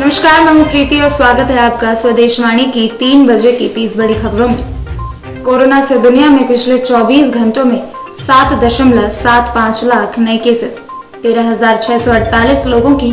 नमस्कार, मैं हूं प्रीति और स्वागत है आपका स्वदेशवाणी की 3 बजे की 30 बड़ी खबरों में। कोरोना से दुनिया में पिछले 24 घंटों में 7.75 लाख नए केसेस, 13,648 लोगों की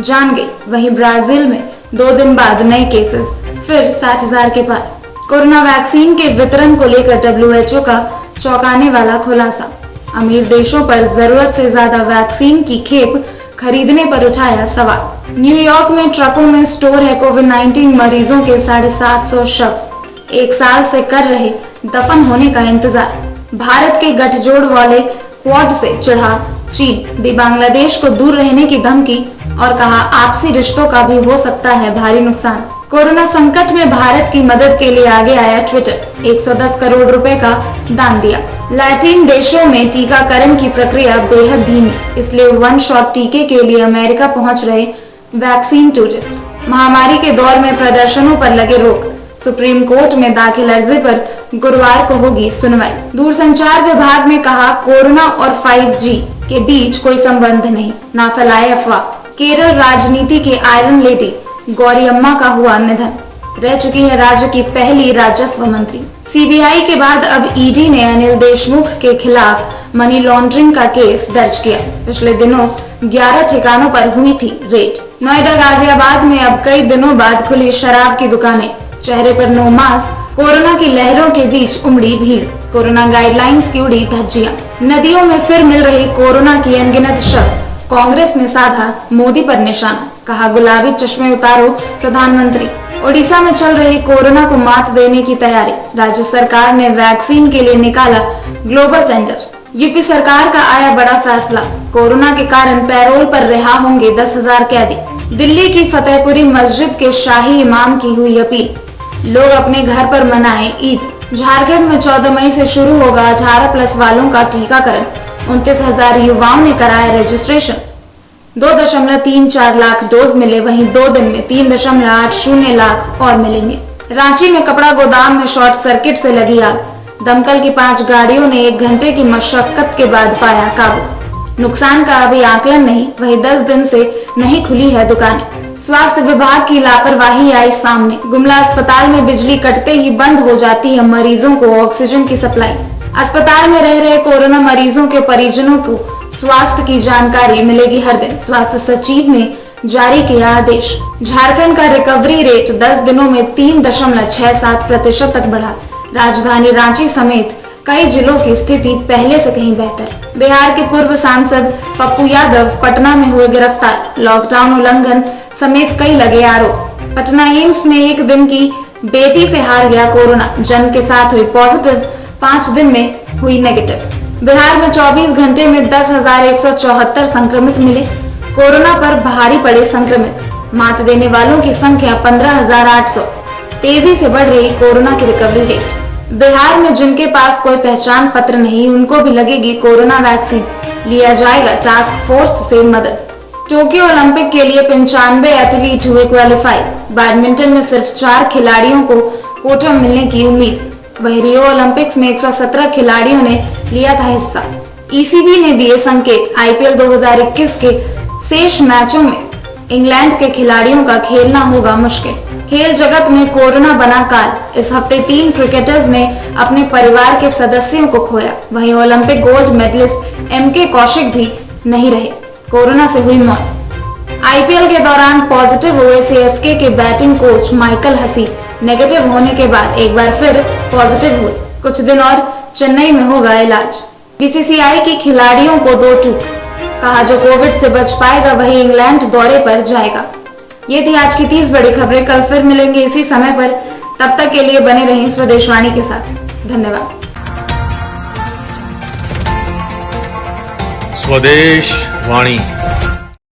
जान गई। वहीं ब्राजील में 2 दिन बाद नए केसेस फिर 60,000 के पार। कोरोना वैक्सीन के वितरण को लेकर WHO का चौंकाने वाला खुलासा। अमीर देशों पर जरूरत से ज्यादा वैक्सीन की खेप खरीदने पर उठाया सवाल। न्यूयॉर्क में ट्रकों में स्टोर है कोविड-19 मरीजों के 750 शव। 1 साल से कर रहे दफन होने का इंतजार। भारत के गठजोड़ वाले क्वाड से चढ़ा चीन, दी बांग्लादेश को दूर रहने की धमकी और कहा आपसी रिश्तों का भी हो सकता है भारी नुकसान। कोरोना संकट में भारत की मदद के लिए आगे आया ट्विटर, 110 करोड़ रुपए का दान दिया। लैटिन देशों में टीकाकरण की प्रक्रिया बेहद धीमी, इसलिए वन शॉट टीके के लिए अमेरिका पहुंच रहे वैक्सीन टूरिस्ट। महामारी के दौर में प्रदर्शनों पर लगे रोक। सुप्रीम कोर्ट में दाखिल अर्जी पर गुरुवार को होगी सुनवाई। दूरसंचार विभाग ने कहा कोरोना और 5G के बीच कोई संबंध नहीं, ना फैलाए अफवाह। केरल राजनीति के आयरन लेडी गौरी अम्मा का हुआ निधन, रह चुकी है राज्य की पहली राजस्व मंत्री। सीबीआई के बाद अब ईडी ने अनिल देशमुख के खिलाफ मनी लॉन्ड्रिंग का केस दर्ज किया। पिछले दिनों 11 ठिकानों पर हुई थी रेड। नोएडा गाजियाबाद में अब कई दिनों बाद खुली शराब की दुकानें, चेहरे पर नो मास्क। कोरोना की लहरों के बीच उमड़ी भीड़, कोरोना गाइडलाइंस की उड़ी धज्जियां। नदियों में फिर मिल रही कोरोना की अनगिनत शव। कांग्रेस ने साधा मोदी पर निशाना, कहा गुलाबी चश्मे उतारो प्रधानमंत्री। ओडिशा में चल रही कोरोना को मात देने की तैयारी। राज्य सरकार ने वैक्सीन के लिए निकाला ग्लोबल टेंडर। यूपी सरकार का आया बड़ा फैसला, कोरोना के कारण पैरोल पर रिहा होंगे 10,000 कैदी। दिल्ली की फतेहपुरी मस्जिद के शाही इमाम की हुई अपील, लोग अपने घर पर मनाएं ईद। झारखंड में 14 मई से शुरू होगा 18+ वालों का टीकाकरण। 29,000 युवाओं ने कराया रजिस्ट्रेशन। 2.34 लाख डोज मिले, वहीं 2 दिन में 3.80 लाख और मिलेंगे। रांची में कपड़ा गोदाम में शॉर्ट सर्किट से लगी आग। दमकल की 5 गाड़ियों ने 1 घंटे की मशक्कत के बाद पाया काबू। नुकसान का अभी आकलन नहीं, वहीं 10 दिन से नहीं खुली है दुकानें। स्वास्थ्य विभाग की लापरवाही आई सामने। गुमला अस्पताल में बिजली कटते ही बंद हो जाती है मरीजों को ऑक्सीजन की सप्लाई। अस्पताल में रह रहे कोरोना मरीजों के परिजनों को स्वास्थ्य की जानकारी मिलेगी हर दिन। स्वास्थ्य सचिव ने जारी किया आदेश। झारखंड का रिकवरी रेट 10 दिनों में 3.67% तक बढ़ा। राजधानी रांची समेत कई जिलों की स्थिति पहले से कहीं बेहतर। बिहार के पूर्व सांसद पप्पू यादव पटना में हुए गिरफ्तार। लॉकडाउन उल्लंघन समेत कई लगे आरोप। पटना एम्स में 1 दिन की बेटी से हार गया कोरोना। जन्म के साथ हुई पॉजिटिव, 5 दिन में हुई नेगेटिव। बिहार में 24 घंटे में 10,174 संक्रमित मिले। कोरोना पर भारी पड़े संक्रमित। मात देने वालों की संख्या 15,800। तेजी से बढ़ रही कोरोना की रिकवरी रेट। बिहार में जिनके पास कोई पहचान पत्र नहीं, उनको भी लगेगी कोरोना वैक्सीन। लिया जाएगा टास्क फोर्स से मदद। टोक्यो ओलंपिक के लिए 95 एथलीट हुए क्वालिफाई। बैडमिंटन में सिर्फ 4 खिलाड़ियों को कोटा मिलने की उम्मीद। वहीं रियो ओलंपिक्स में 117 खिलाड़ियों ने लिया था हिस्सा। ईसीबी ने दिए संकेत, IPL 2021 के शेष मैचों में इंग्लैंड के खिलाड़ियों का खेलना होगा मुश्किल। खेल जगत में कोरोना बना काल। इस हफ्ते 3 क्रिकेटर्स ने अपने परिवार के सदस्यों को खोया। वहीं Olympic gold medallist MK Kaushik भी नहीं रहे, कोरोना से हुई मौत। IPL के दौरान पॉजिटिव हुए CSK के batting coach Michael Hussey negative होने के बाद एक बार फिर पॉजिटिव हुए। कुछ दिन और चेन्नई में होगा इलाज। BCCI की खिलाड़ियों को 2 टूक, कहा जो कोविड से बच पाएगा वही इंग्लैंड दौरे पर जाएगा। ये थी आज की 30 बड़ी खबरें। कल फिर मिलेंगे इसी समय पर। तब तक के लिए बने रहें स्वदेशवाणी के साथ। धन्यवाद। स्वदेशवाणी।